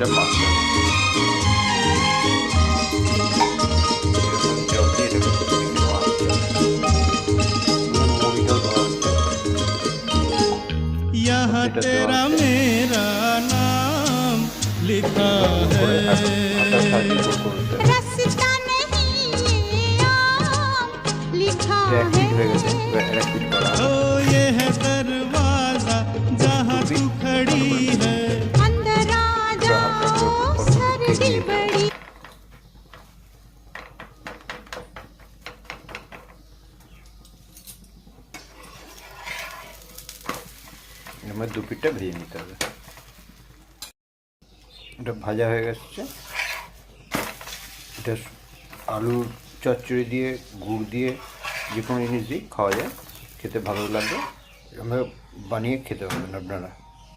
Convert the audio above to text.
এটা পাঁচটা यहाँ तेरा मेरा नाम लिखा है रास्ता नहीं ये आम लिखा है ओ ये है दरवाजा जहाँ तू खड़ी है अंदर आ जाओ सर्दी बड़ी আমার দু পিঠটা ভেজে নিতে হবে। এটা ভাজা হয়ে গেছে। এটা আলুর চচ্চড়ি দিয়ে গুড় দিয়ে যে কোনো জিনিস দিয়ে খাওয়া যায়, খেতে ভালো লাগবে। আমরা বানিয়ে খেতে পারবেন আপনারা।